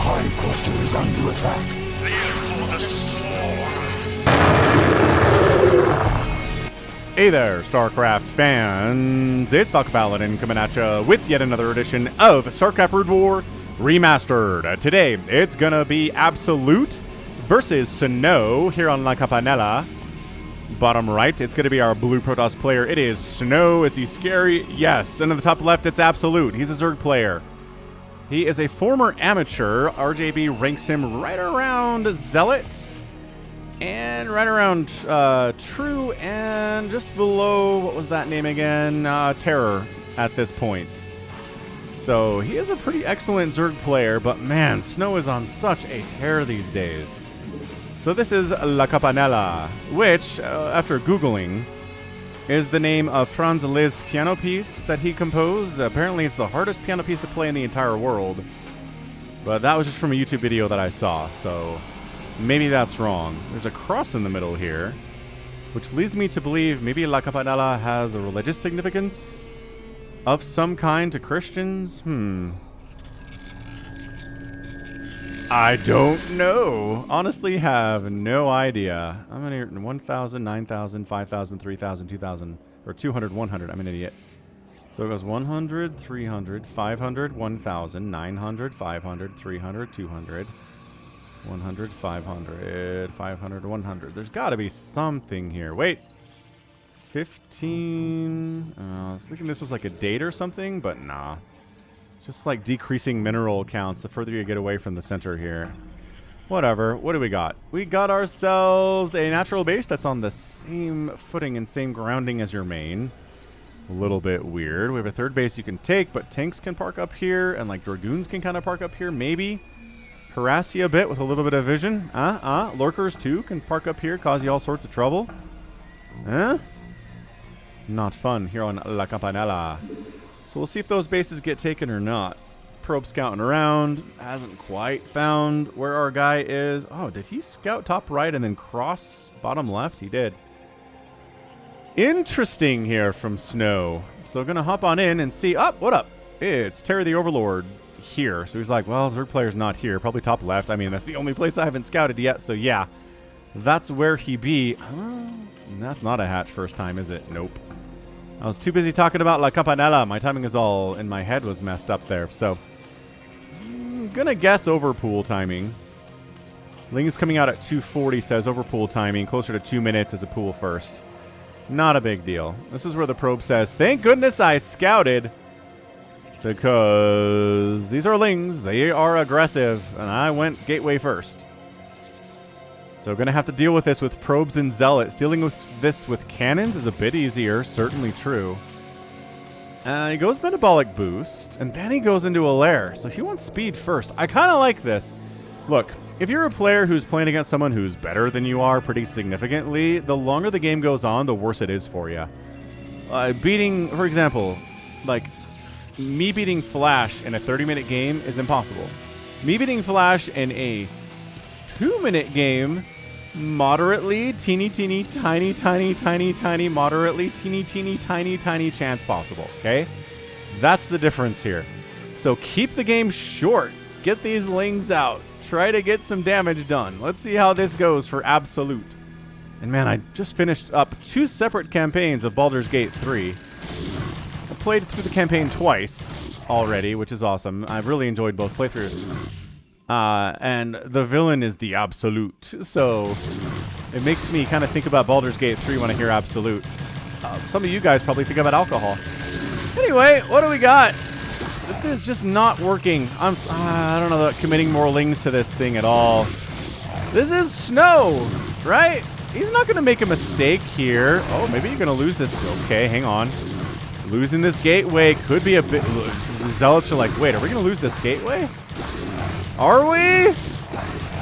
hive cluster is under attack. Live for the swarm. Hey there, StarCraft fans. It's Falcon Paladin coming at you with yet another edition of StarCraft Brood War Remastered. Today, it's gonna be Absolute versus Snow here on La Campanella. Bottom right, it's gonna be our blue Protoss player. It is Snow. Is he scary? Yes. And on the top left, it's Absolute. He's a Zerg player. He is a former amateur. RJB ranks him right around Zealot. And right around True, and just below, what was that name again? Terror at this point. So he is a pretty excellent Zerg player, but man, Snow is on such a tear these days. So this is La Campanella, which, after Googling, is the name of Franz Liszt's piano piece that he composed. Apparently it's the hardest piano piece to play in the entire world. But that was just from a YouTube video that I saw, so maybe that's wrong. There's a cross in the middle here, which leads me to believe maybe La Campanella has a religious significance of some kind to Christians. I don't know. Honestly, have no idea. I'm gonna hear 1,000, 9,000, 5,000, 3,000, 2,000, or 200, 100. I'm an idiot. So it goes 100, 300, 500, 1,000, 900, 500, 300, 200. 100, 500, 500, 100. There's got to be something here. Wait. 15. I was thinking this was like a date or something, but nah. Just like decreasing mineral counts the further you get away from the center here. Whatever. What do we got? We got ourselves a natural base that's on the same footing and same grounding as your main. A little bit weird. We have a third base you can take, but tanks can park up here, and like Dragoons can kind of park up here, maybe. Harass you a bit with a little bit of vision. Lurkers too can park up here, cause you all sorts of trouble. Not fun here on La Campanella. So we'll see if those bases get taken or not. Probe scouting around. Hasn't quite found where our guy is. Oh, did he scout top right and then cross bottom left? He did. Interesting here from Snow. So gonna hop on in and see. Oh, what up? It's Terry the Overlord here. So he's like, well, the third player's not here. Probably top left. I mean, that's the only place I haven't scouted yet. So yeah, that's where he be. That's not a hatch first time, is it? Nope. I was too busy talking about La Campanella. My timing is all in my head was messed up there. So I'm gonna guess overpool timing. Ling's coming out at 2:40, says overpool timing. Closer to 2 minutes as a pool first. Not a big deal. This is where the probe says, thank goodness I scouted, because these are Lings. They are aggressive, and I went gateway first. So going to have to deal with this with probes and zealots. Dealing with this with cannons is a bit easier, certainly true. He goes metabolic boost, and then he goes into a lair. So he wants speed first. I kind of like this. Look, if you're a player who's playing against someone who's better than you are pretty significantly, the longer the game goes on, the worse it is for you. Beating, for example, like me beating Flash in a 30-minute game is impossible. Me beating Flash in a 2-minute game, moderately, teeny, tiny, moderately, teeny, tiny chance possible, okay? That's the difference here. So keep the game short. Get these Lings out. Try to get some damage done. Let's see how this goes for Absolute. And man, I just finished up 2 separate campaigns of Baldur's Gate 3. I played through the campaign twice already, which is awesome. I've really enjoyed both playthroughs. And the villain is the Absolute. So it makes me kind of think about Baldur's Gate 3 when I hear Absolute. Some of you guys probably think about alcohol. Anyway, what do we got? This is just not working. I don't know about committing more Lings to this thing at all. This is Snow, right? He's not going to make a mistake here. Oh, maybe you're going to lose this. Okay, hang on. Losing this gateway could be a bit... Zealots are like, wait, are we going to lose this gateway? Are we?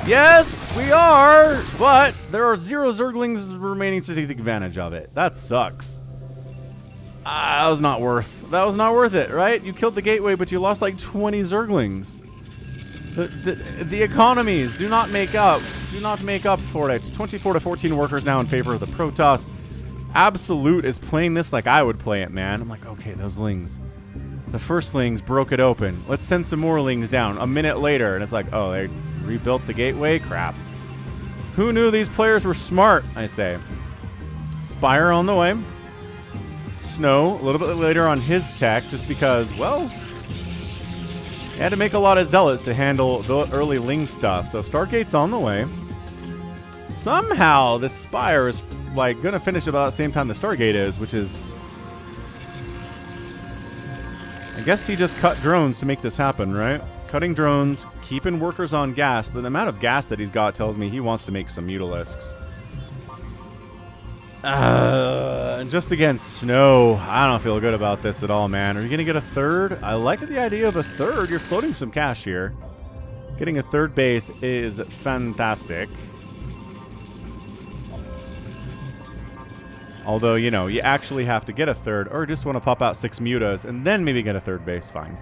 Yes, we are. But there are 0 Zerglings remaining to take advantage of it. That sucks. That was not worth it, right? You killed the gateway, but you lost like 20 Zerglings. The economies do not make up for it. 24 to 14 workers now in favor of the Protoss. Absolute is playing this like I would play it, man. I'm like, okay, those Lings. The first lings broke it open. Let's send some more lings down. A minute later, and it's like, oh, they rebuilt the gateway? Crap. Who knew these players were smart, I say. Spire on the way. Snow, a little bit later on his tech, just because, well, he had to make a lot of zealots to handle the early ling stuff. So Stargate's on the way. Somehow, this Spire is, like, going to finish about the same time the Stargate is, which is... I guess he just cut drones to make this happen, right? Cutting drones, keeping workers on gas. The amount of gas that he's got tells me he wants to make some Mutalisks. Just against Snow. I don't feel good about this at all, man. Are you going to get a third? I like the idea of a third. You're floating some cash here. Getting a third base is fantastic. Although, you know, you actually have to get a third, or just want to pop out 6 mutas and then maybe get a third base. Fine.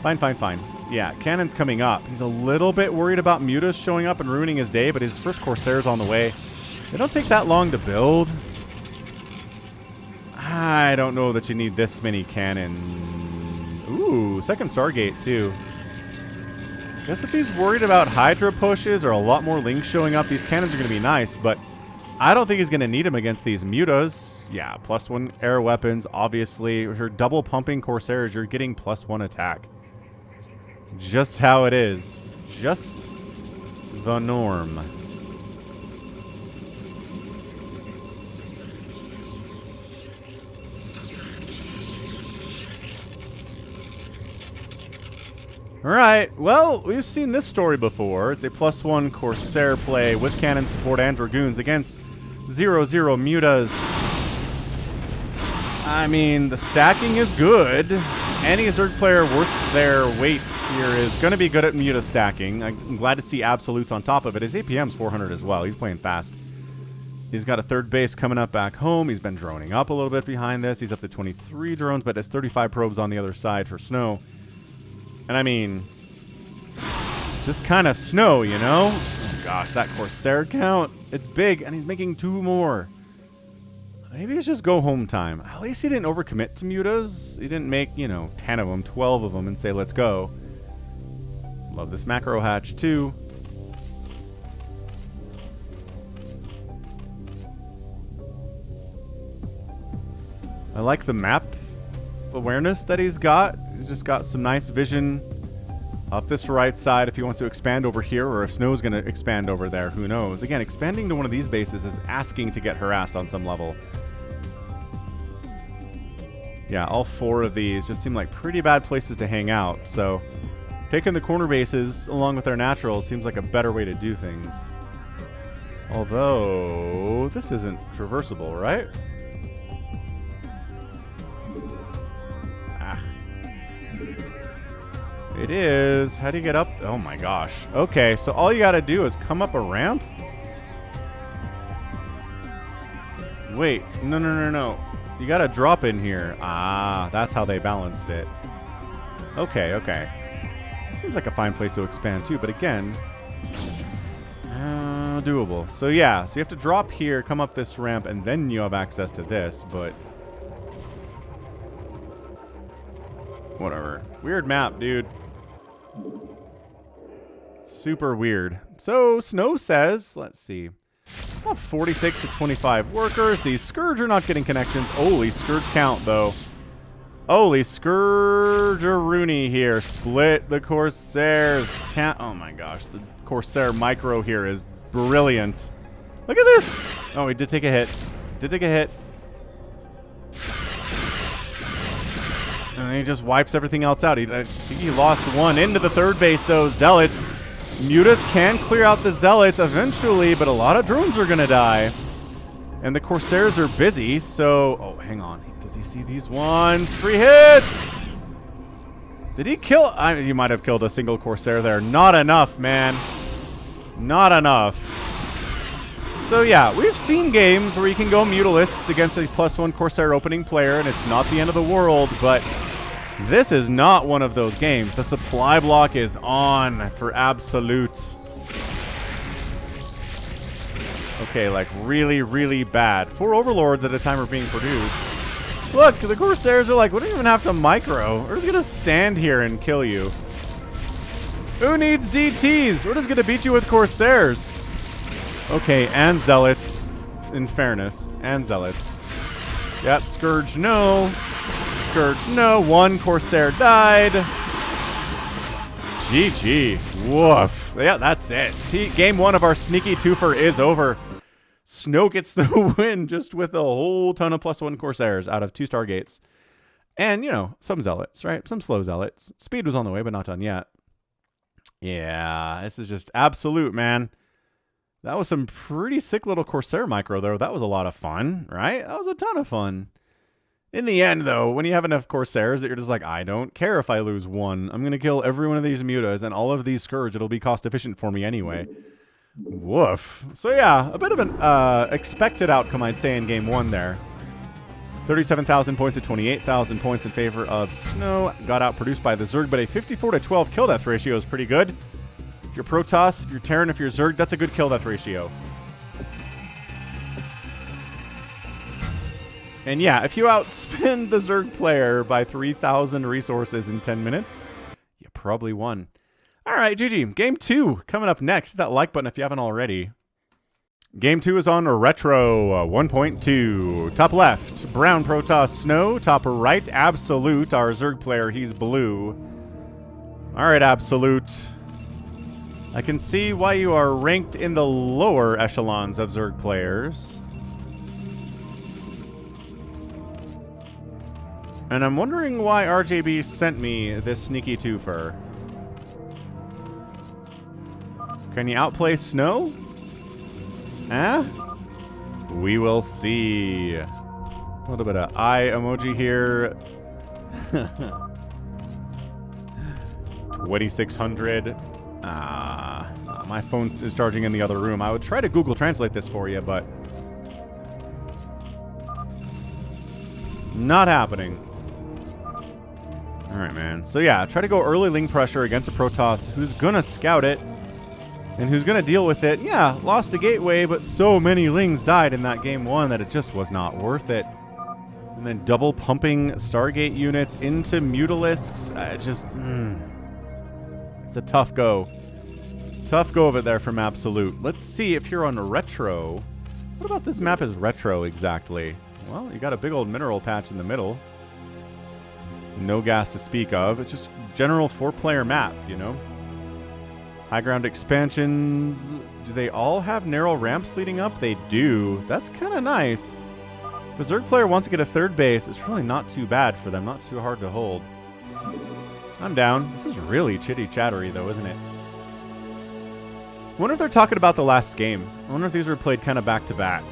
Fine. Yeah, Cannon's coming up. He's a little bit worried about mutas showing up and ruining his day, but his first Corsair's on the way. They don't take that long to build. I don't know that you need this many cannon. Ooh, second Stargate, too. Guess if he's worried about Hydra pushes or a lot more lings showing up, these cannons are going to be nice, but I don't think he's going to need them against these mutas. Yeah, +1 air weapons, obviously. If you're double pumping Corsairs, you're getting +1 attack. Just how it is. Just the norm. Alright, well, we've seen this story before. It's a +1 Corsair play with cannon support and Dragoons against 0/0 mutas. I mean, the stacking is good. Any Zerg player worth their weight here is going to be good at muta stacking. I'm glad to see Absolutes on top of it. His APM's 400 as well. He's playing fast. He's got a third base coming up back home. He's been droning up a little bit behind this. He's up to 23 drones, but has 35 probes on the other side for Snow. And I mean, just kind of Snow, you know? Oh gosh, that Corsair count, it's big, and he's making 2 more. Maybe it's just go home time. At least he didn't overcommit to mutas. He didn't make, you know, 10 of them, 12 of them, and say, let's go. Love this macro hatch, too. I like the map awareness that he's got. He's just got some nice vision up this right side if he wants to expand over here, or if Snow's going to expand over there. Who knows? Again, expanding to one of these bases is asking to get harassed on some level. Yeah, all 4 of these just seem like pretty bad places to hang out. So taking the corner bases along with their naturals seems like a better way to do things. Although, this isn't traversable, right? It is. How do you get up? Oh my gosh. Okay, so all you gotta do is come up a ramp? Wait, no. You gotta drop in here. Ah, that's how they balanced it. Okay. Seems like a fine place to expand too, but again, doable. So yeah, so you have to drop here, come up this ramp, and then you have access to this, but whatever. Weird map, dude. Super weird. So Snow says, let's see, about 46 to 25 workers. These Scourge are not getting connections. Holy Scourge count, though. Holy Scourge-a-rooney here. Split the Corsairs. Can't. Oh my gosh, the Corsair micro here is brilliant. Look at this. Oh, he did take a hit. And he just wipes everything else out. I think he lost 1 into the third base, though. Zealots. Mutas can clear out the Zealots eventually, but a lot of drones are going to die. And the Corsairs are busy, so... Oh, hang on. Does he see these ones? Free hits! Did he kill... he might have killed a single Corsair there. Not enough, man. Not enough. So yeah, we've seen games where you can go Mutalisks against a +1 Corsair opening player, and it's not the end of the world, but this is not one of those games. The supply block is on for Absolute. Okay, like really, really bad. 4 Overlords at a time are being produced. Look, the Corsairs are like, we don't even have to micro. We're just gonna stand here and kill you. Who needs DTs? We're just gonna beat you with Corsairs. Okay, and Zealots, in fairness, and Zealots. Yep, Scourge, no. Scourge, no. One Corsair died. GG. Woof. Yeah, that's it. Game 1 of our sneaky twofer is over. Snow gets the win just with a whole ton of +1 Corsairs out of 2 Stargates. And, you know, some Zealots, right? Some slow Zealots. Speed was on the way, but not done yet. Yeah, this is just absolute, man. That was some pretty sick little Corsair micro, though. That was a lot of fun, right? That was a ton of fun. In the end, though, when you have enough Corsairs that you're just like, I don't care if I lose one. I'm going to kill every one of these Mutas and all of these Scourge. It'll be cost efficient for me anyway. Woof. So yeah, a bit of an expected outcome, I'd say, in game 1 there. 37,000 points to 28,000 points in favor of Snow. Got outproduced by the Zerg, but a 54 to 12 kill death ratio is pretty good. If you're Protoss, if you're Terran, if you're Zerg, that's a good kill death ratio. And yeah, if you outspend the Zerg player by 3,000 resources in 10 minutes, you probably won. All right, GG. Game 2 coming up next. Hit that like button if you haven't already. Game 2 is on Retro 1.2. Top left, Brown Protoss Snow. Top right, Absolute, our Zerg player. He's blue. All right, Absolute. I can see why you are ranked in the lower echelons of Zerg players. And I'm wondering why RJB sent me this sneaky twofer. Can you outplay Snow? Eh? We will see. A little bit of eye emoji here. 2,600. My phone is charging in the other room. I would try to Google Translate this for you, but not happening. All right, man. So yeah, try to go early Ling pressure against a Protoss who's gonna scout it and who's gonna deal with it. Yeah, lost a gateway, but so many Lings died in that game 1 that it just was not worth it. And then double pumping Stargate units into Mutalisks. It's a tough go. Tough go of it there from Absolute. Let's see if you're on Retro. What about this map is Retro exactly? Well, you got a big old mineral patch in the middle. No gas to speak of. It's just general 4-player map, you know? High ground expansions. Do they all have narrow ramps leading up? They do. That's kind of nice. If a Zerg player wants to get a 3rd base, it's really not too bad for them. Not too hard to hold. I'm down. This is really chitty-chattery, though, isn't it? I wonder if they're talking about the last game. I wonder if these were played kind of back-to-back.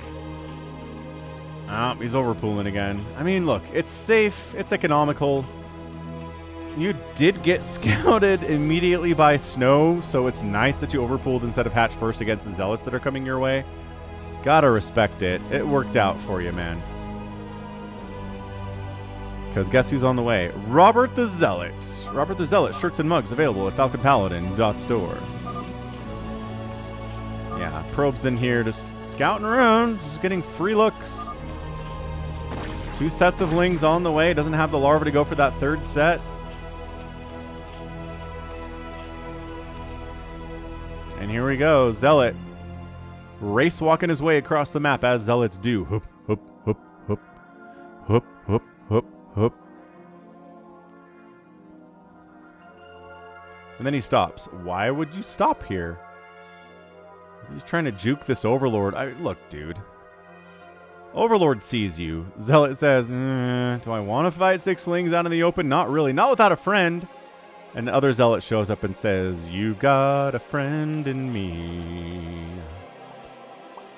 Oh, he's overpooling again. I mean, look, it's safe. It's economical. You did get scouted immediately by Snow, so it's nice that you overpooled instead of hatch first against the Zealots that are coming your way. Gotta respect it. It worked out for you, man. Because guess who's on the way? Robert the Zealot. Robert the Zealot, shirts and mugs available at falconpaladin.store. Yeah, Probe's in here just scouting around, just getting free looks. 2 sets of Lings on the way. Doesn't have the larva to go for that 3rd set. And here we go. Zealot race walking his way across the map as Zealots do. Hoop, hoop, hoop, hoop, hoop, hoop, hoop, hoop. And then he stops. Why would you stop here? He's trying to juke this Overlord. Look, dude. Overlord sees you. Zealot says, do I want to fight 6 Lings out in the open? Not really. Not without a friend. And the other Zealot shows up and says, you got a friend in me.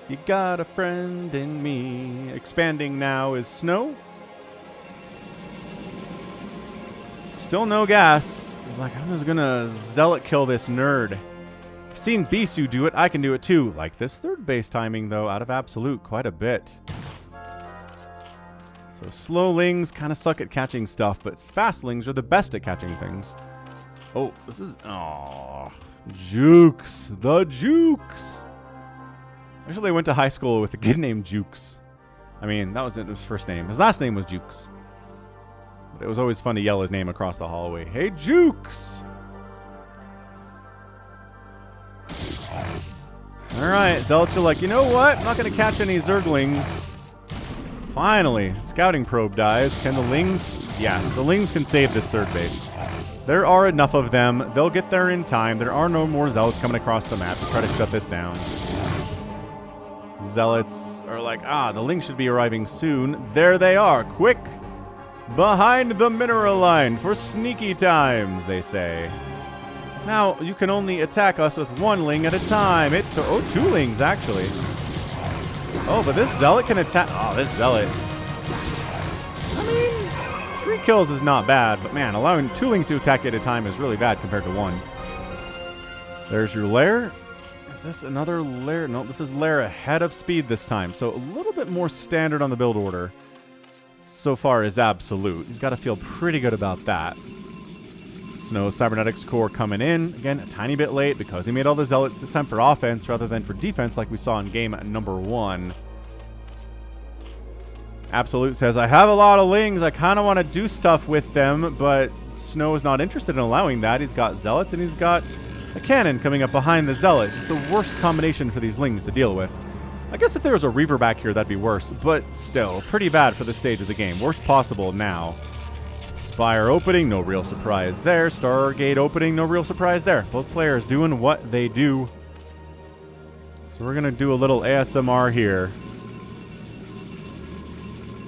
You got a friend in me. Expanding now is Snow. Still no gas. He's like, I'm just going to Zealot kill this nerd. I've seen Bisu do it. I can do it too. Like this 3rd base timing, though, out of Absolute quite a bit. So slow Lings kind of suck at catching stuff, but fast Lings are the best at catching things. Oh, this is... Oh, Jukes. The Jukes. Actually, I went to high school with a kid named Jukes. I mean, that wasn't his first name. His last name was Jukes. But it was always fun to yell his name across the hallway. Hey, Jukes! Alright, Zealots are like, you know what? I'm not going to catch any Zerglings. Finally, scouting probe dies. Can the Lings? Yes, the Lings can save this third base. There are enough of them. They'll get there in time. There are no more Zealots coming across the map to try to shut this down. Zealots are like, the Lings should be arriving soon. There they are, quick! Behind the mineral line for sneaky times, they say. Now, you can only attack us with one Ling at a time. Two Lings, actually. Oh, but this Zealot can attack... Oh, this Zealot. I mean, 3 kills is not bad, but man, allowing 2 Lings to attack at a time is really bad compared to 1. There's your lair. Is this another lair? No, this is lair ahead of speed this time, so a little bit more standard on the build order. So far is absolute. He's got to feel pretty good about that. Snow Cybernetics Core coming in. Again, a tiny bit late because he made all the Zealots this time for offense rather than for defense like we saw in game number 1. Absolute says, I have a lot of Lings. I kind of want to do stuff with them, but Snow is not interested in allowing that. He's got Zealots and he's got a cannon coming up behind the Zealots. It's the worst combination for these Lings to deal with. I guess if there was a Reaver back here, that'd be worse, but still, pretty bad for this stage of the game. Worst possible now. Spire opening, no real surprise there. Stargate opening, no real surprise there. Both players doing what they do. So we're going to do a little ASMR here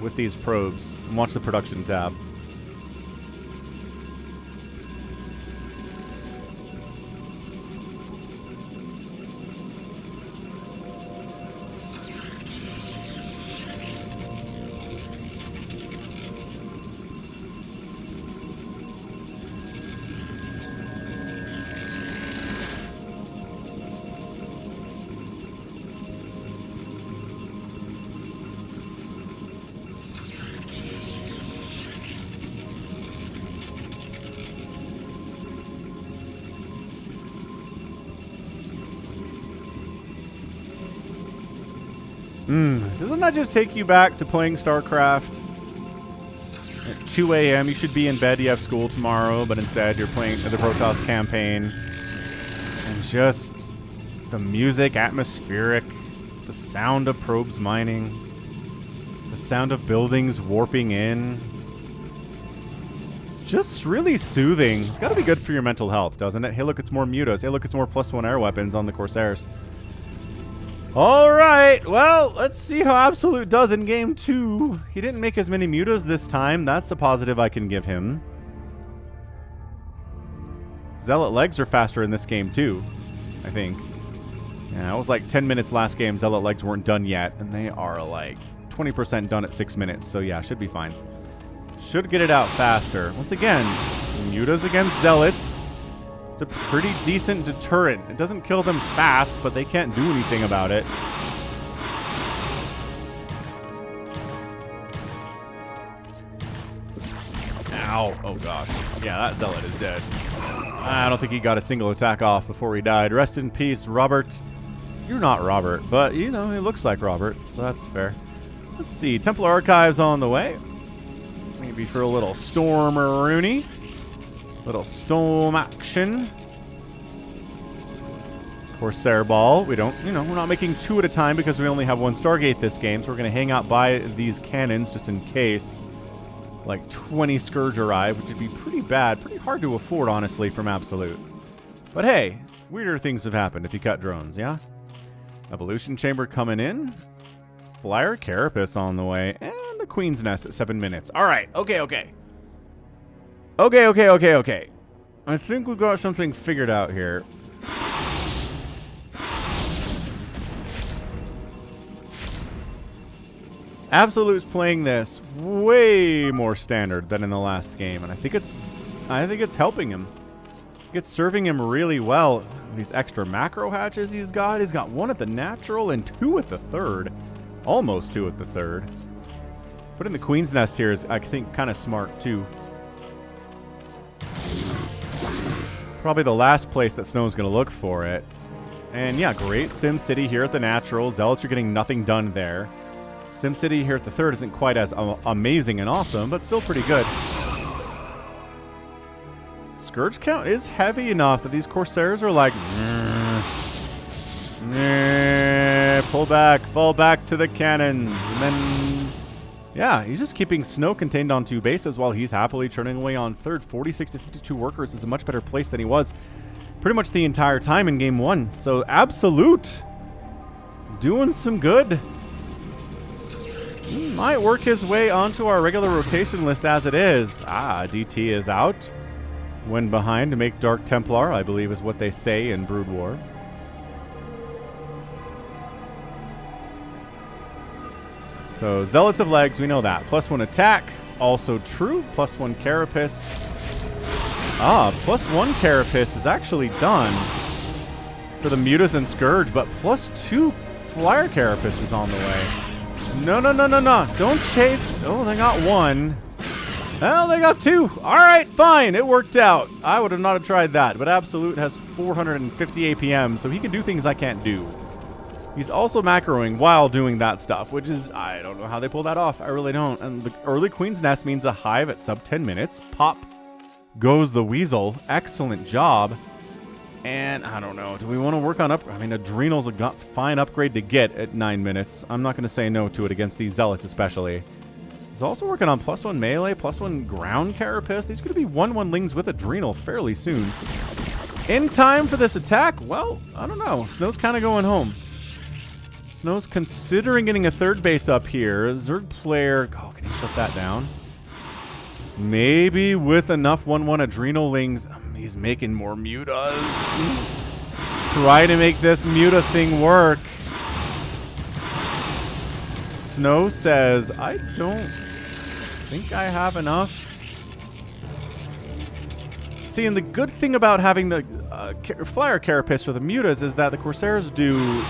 with these probes and watch the production tab. Doesn't that just take you back to playing StarCraft? At 2 a.m. you should be in bed, you have school tomorrow, but instead you're playing the Protoss campaign. And just the music, atmospheric, the sound of probes mining, the sound of buildings warping in. It's just really soothing. It's got to be good for your mental health, doesn't it? Hey, look, it's more mutas. Hey, look, it's more +1 air weapons on the Corsairs. All right, well, let's see how Absolute does in game 2. He didn't make as many mutas this time. That's a positive I can give him. Zealot legs are faster in this game too, I think. Yeah, it was like 10 minutes last game. Zealot legs weren't done yet, and they are like 20% done at 6 minutes. So yeah, should be fine. Should get it out faster. Once again, mutas against Zealots. It's a pretty decent deterrent. It doesn't kill them fast, but they can't do anything about it. Ow. Oh, gosh. Yeah, that Zealot is dead. I don't think he got a single attack off before he died. Rest in peace, Robert. You're not Robert, but, you know, he looks like Robert, so that's fair. Let's see. Templar Archives on the way. Maybe for a little Storm-a-rooney. Little storm action. Corsair Ball. We don't, we're not making 2 at a time because we only have 1 Stargate this game, so we're going to hang out by these cannons just in case. Like 20 Scourge arrive, which would be pretty bad. Pretty hard to afford, honestly, from Absolute. But hey, weirder things have happened if you cut drones, yeah? Evolution Chamber coming in. Flyer Carapace on the way. And the Queen's Nest at 7 minutes. All right, okay. Okay. I think we got something figured out here. Absolute's playing this way more standard than in the last game, and I think it's helping him. It's serving him really well. These extra macro hatches he's got. He's got 1 at the natural and 2 at the third. Almost 2 at the third. Putting the Queen's Nest here is, I think, kind of smart too. Probably the last place that Snow's going to look for it. And yeah, great Sim City here at the natural. Zealots are getting nothing done there. SimCity here at the third isn't quite as amazing and awesome, but still pretty good. Scourge count is heavy enough that these Corsairs are like, pull back, fall back to the cannons. And then, yeah, he's just keeping Snow contained on 2 bases while he's happily churning away on third. 46 to 52 workers is a much better place than he was pretty much the entire time in game 1. So Absolute doing some good. He might work his way onto our regular rotation list as it is. DT is out. When behind to make Dark Templar, I believe is what they say in Brood War. So Zealots of Legs, we know that. +1 attack, also true. +1 Carapace. +1 Carapace is actually done for the Mutas and Scourge, but +2 Flyer Carapace is on the way. No. Don't chase. Oh, they got 1. Well, they got 2. All right, fine. It worked out. I would have not have tried that, but Absolute has 450 APM, so he can do things I can't do. He's also macroing while doing that stuff, which is, I don't know how they pull that off. I really don't. And the early Queen's Nest means a hive at sub 10 minutes. Pop goes the Weasel. Excellent job. And I don't know. Do we want to work on I mean, Adrenal's a fine upgrade to get at 9 minutes. I'm not going to say no to it against these Zealots especially. He's also working on +1 melee, +1 ground Carapace. These are going to be 1/1 Lings with Adrenal fairly soon. In time for this attack? Well, I don't know. Snow's kind of going home. Snow's considering getting a third base up here. Zerg player... Oh, can he shut that down? Maybe with enough 1/1 Adrenal Lings. He's making more Mutas. Try to make this Muta thing work. Snow says, I don't think I have enough. See, and the good thing about having the Flyer Carapace for the Mutas is that the Corsairs do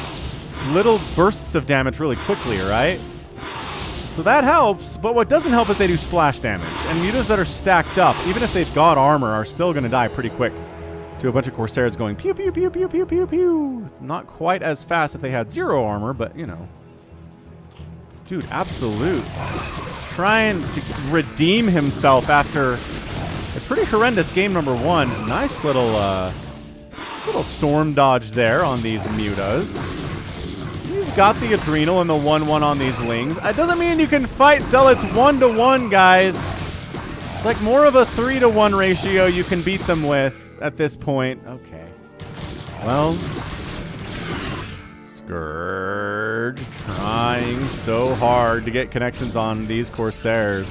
little bursts of damage really quickly, right? So that helps, but what doesn't help is they do splash damage. And Mutas that are stacked up, even if they've got armor, are still going to die pretty quick to a bunch of Corsairs going pew, pew, pew, pew, pew, pew, pew. It's not quite as fast if they had 0 armor, but, you know. Dude, Absolute. Trying to redeem himself after a pretty horrendous game number 1. Nice little storm dodge there on these Mutas. He's got the Adrenal and the 1/1 on these Lings. That doesn't mean you can fight Zealots 1-to-1, guys. It's like more of a 3-to-1 ratio you can beat them with at this point. Okay. Well, Scourge trying so hard to get connections on these Corsairs.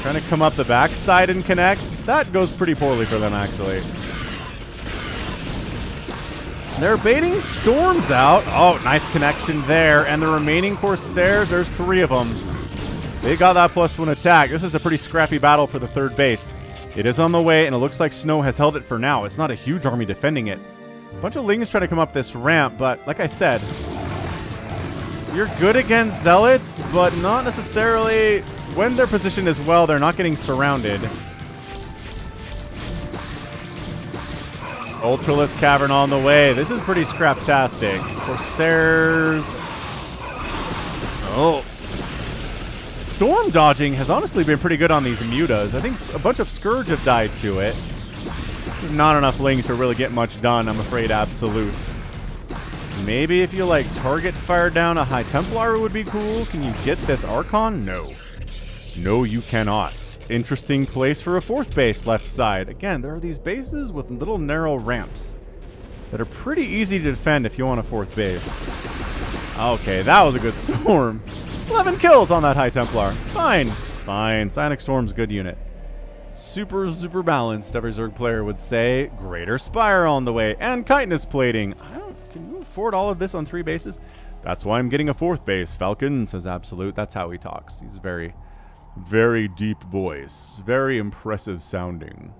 Trying to come up the backside and connect. That goes pretty poorly for them, actually. They're baiting storms out. Oh, nice connection there. And the remaining Corsairs, there's 3 of them. They got that +1 attack. This is a pretty scrappy battle for the third base. It is on the way, and it looks like Snow has held it for now. It's not a huge army defending it. A bunch of Lings trying to come up this ramp, but like I said, you're good against Zealots, but not necessarily when they're positioned as well. They're not getting surrounded. Ultralisk Cavern on the way. This is pretty scraptastic. Corsairs. Oh. Storm dodging has honestly been pretty good on these Mutas. I think a bunch of Scourge have died to it. This is not enough Lings to really get much done, I'm afraid, Absolute. Maybe if you, like, target fire down a High Templar would be cool. Can you get this Archon? No. No, you cannot. Interesting place for a 4th base left side. Again, there are these bases with little narrow ramps that are pretty easy to defend if you want a 4th base. Okay, that was a good storm. 11 kills on that High Templar. It's fine. Fine. Psionic Storm's good unit. Super, super balanced, every Zerg player would say. Greater Spire on the way. And Chitinous Plating. Can you afford all of this on 3 bases? That's why I'm getting a 4th base. Falcon, says Absolute. That's how he talks. He's very... very deep voice. Very impressive sounding.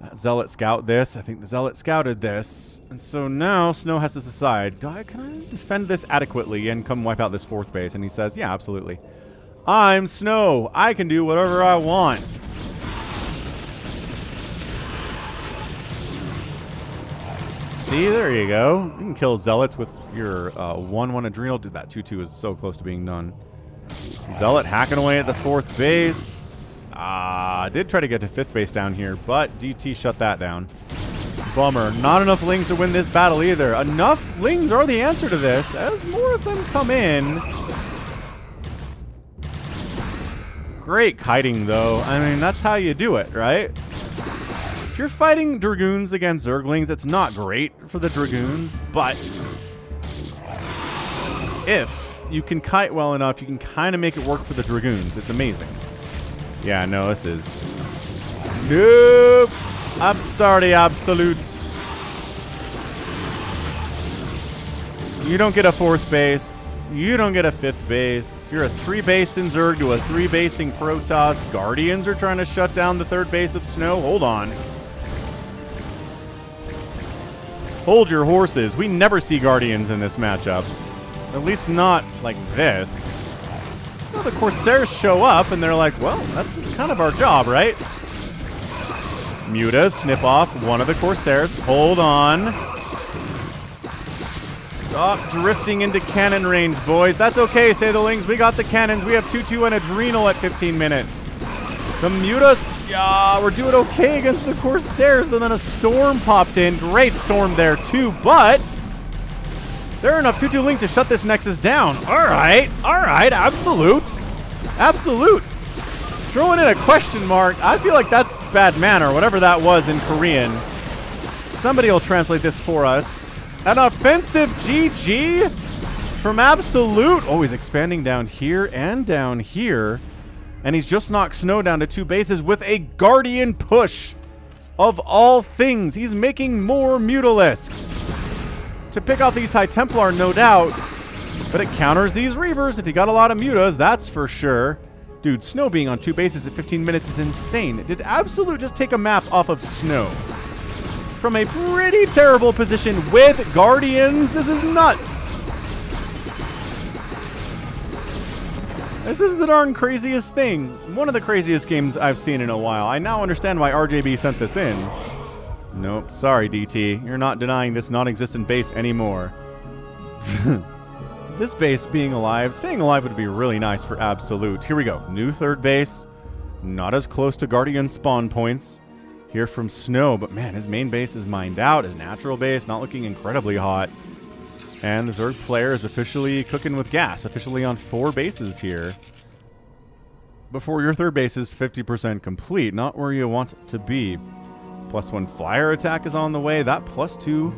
That Zealot scout this. I think the Zealot scouted this. And so now Snow has to decide, can I defend this adequately and come wipe out this 4th base? And he says, yeah, absolutely. I'm Snow. I can do whatever I want. See, there you go. You can kill Zealots with your 1-1 Adrenal. Dude, that 2-2 is so close to being done. Zealot hacking away at the 4th base. Did try to get to 5th base down here, but DT shut that down. Bummer. Not enough Lings to win this battle either. Enough Lings are the answer to this, as more of them come in. Great kiting, though. I mean, that's how you do it, right? If you're fighting Dragoons against Zerglings, it's not great for the Dragoons, but if you can kite well enough, you can kind of make it work for the Dragoons. It's amazing. Yeah, no, this is... Nope! I'm sorry, Absolute. You don't get a 4th base. You don't get a 5th base. You're a 3-basing Zerg to a 3-basing Protoss. Guardians are trying to shut down the 3rd base of Snow. Hold on. Hold your horses. We never see Guardians in this matchup. At least not like this. Well, the Corsairs show up and they're like, well, that's kind of our job, right? Mutas snip off one of the Corsairs. Hold on. Stop drifting into cannon range, boys. That's okay, say the Lings. We got the cannons. We have 2-2 and Adrenal at 15 minutes. The Mutas, yeah, we're doing okay against the Corsairs, but then a Storm popped in. Great Storm there, too, but there are enough 2-2 Lings to shut this Nexus down. All right, Absolute. Absolute. Throwing in a question mark. I feel like that's bad manner, whatever that was in Korean. Somebody will translate this for us. An offensive GG from Absolute. Oh, he's expanding down here and down here. And he's just knocked Snow down to 2 bases with a Guardian push. Of all things, he's making more Mutalisks. To pick out these High Templar, no doubt. But it counters these Reavers if you got a lot of Mutas, that's for sure. Dude, Snow being on 2 bases at 15 minutes is insane. Did Absolute just take a map off of Snow? From a pretty terrible position with Guardians. This is nuts. This is the darn craziest thing. One of the craziest games I've seen in a while. I now understand why RJB sent this in. Nope, sorry DT. You're not denying this non-existent base anymore. This base being alive, staying alive would be really nice for Absolute. Here we go. New 3rd base. Not as close to Guardian spawn points. Here from Snow, but man, his main base is mined out. His natural base not looking incredibly hot. And the Zerg player is officially cooking with gas. Officially on 4 bases here. Before your 3rd base is 50% complete. Not where you want it to be. +1 flyer attack is on the way. That +2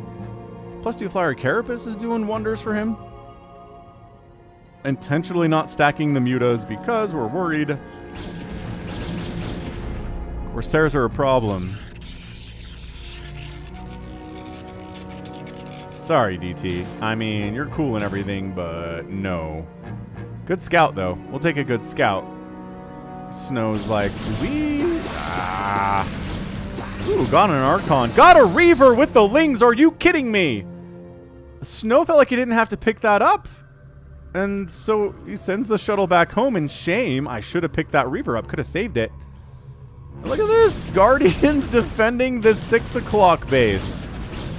flyer Carapace is doing wonders for him. Intentionally not stacking the Mutas because we're worried. Corsairs are a problem. Sorry, DT. I mean, you're cool and everything, but no. Good scout, though. We'll take a good scout. Snow's like, Ooh, got an Archon. Got a Reaver with the Lings. Are you kidding me? Snow felt like he didn't have to pick that up. And so he sends the shuttle back home in shame. I should have picked that Reaver up. Could have saved it. Look at this. Guardians defending the 6 o'clock base.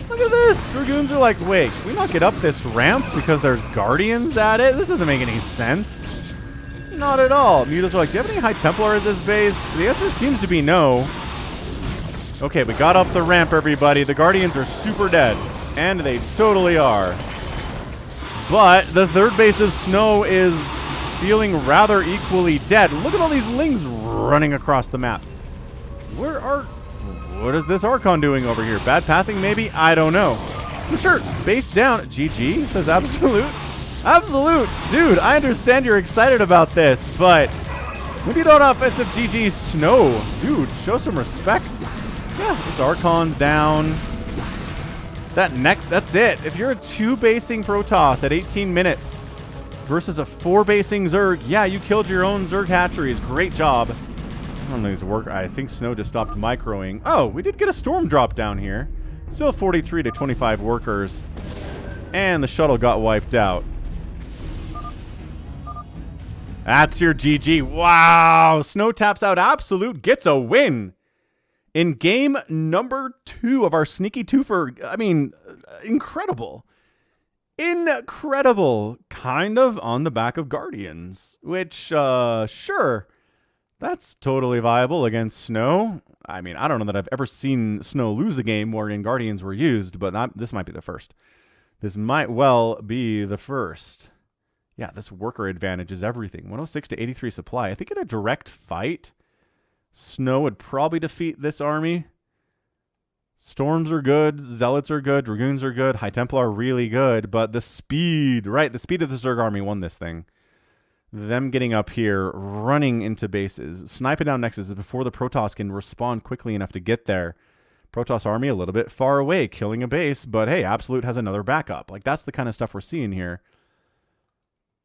Look at this. Dragoons are like, wait, can we not get up this ramp because there's Guardians at it? This doesn't make any sense. Not at all. Mutas are like, do you have any High Templar at this base? The answer seems to be no. Okay, we got up the ramp, everybody. The Guardians are super dead. And they totally are. But the 3rd base of Snow is feeling rather equally dead. Look at all these Lings running across the map. What is this Archon doing over here? Bad pathing, maybe? I don't know. So sure, base down. GG, says Absolute. Absolute. Dude, I understand you're excited about this, but maybe you don't offensive GG Snow. Dude, show some respect. Yeah, this Archon's down. That's it. If you're a 2-basing Protoss at 18 minutes versus a 4-basing Zerg, yeah, you killed your own Zerg hatcheries. Great job. I don't know these work. I think Snow just stopped microing. Oh, we did get a storm drop down here. Still 43 to 25 workers. And the shuttle got wiped out. That's your GG. Wow. Snow taps out Absolute, gets a win. in game number 2 of our sneaky twofer. I mean, incredible. Incredible. Kind of on the back of Guardians, which, sure, that's totally viable against Snow. I mean, I don't know that I've ever seen Snow lose a game wherein Guardians were used, but this might be the first. This might well be the first. Yeah, this worker advantage is everything. 106 to 83 supply. I think in a direct fight, Snow would probably defeat this army. Storms are good. Zealots are good. Dragoons are good. High Templar are really good. But the speed, right? The speed of the Zerg army won this thing. Them getting up here, running into bases, sniping down nexuses before the Protoss can respond quickly enough to get there. Protoss army a little bit far away, killing a base. But hey, Absolute has another backup. Like, that's the kind of stuff we're seeing here.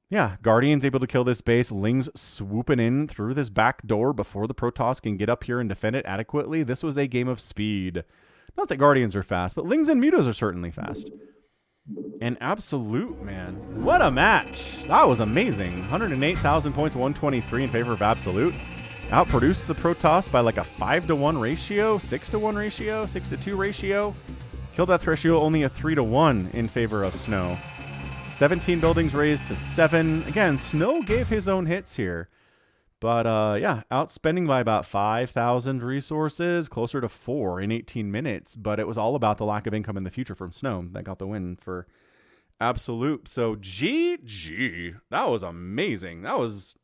Yeah, Guardian's able to kill this base. Ling's swooping in through this back door before the Protoss can get up here and defend it adequately. This was a game of speed. Not that Guardians are fast, but Lings and Mutas are certainly fast. And Absolute, man. What a match. That was amazing. 108,000 points, 123 in favor of Absolute. Outproduced the Protoss by like a 5-to-1 ratio, 6-to-1 ratio, 6-to-2 ratio. Kill death ratio only a 3-to-1 in favor of Snow. 17 buildings raised to 7. Again, Snow gave his own hits here. But, yeah, outspending by about 5,000 resources, closer to 4 in 18 minutes. But it was all about the lack of income in the future from Snow that got the win for Absolute. So, GG. That was amazing. That was...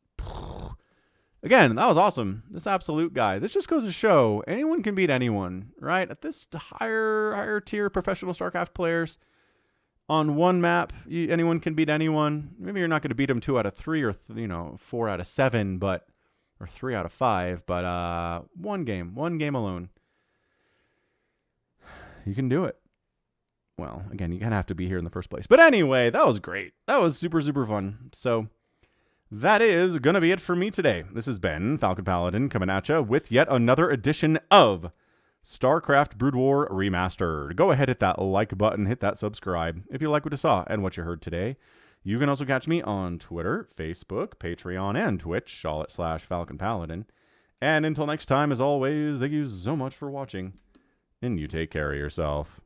Again, that was awesome. This Absolute guy. This just goes to show anyone can beat anyone, right? At this higher tier professional StarCraft players... On one map, anyone can beat anyone. Maybe you're not going to beat them 2 out of 3 or 4 out of 7, or 3 out of 5. But one game alone, you can do it. Well, again, you kind of have to be here in the first place. But anyway, that was great. That was super, super fun. So that is going to be it for me today. This has been Falcon Paladin coming at you with yet another edition of StarCraft Brood War Remastered. Go ahead, hit that like button, hit that subscribe if you like what you saw and what you heard today. You can also catch me on Twitter, Facebook, Patreon, and Twitch, all at /Falcon Paladin. And until next time, as always, thank you so much for watching, and you take care of yourself.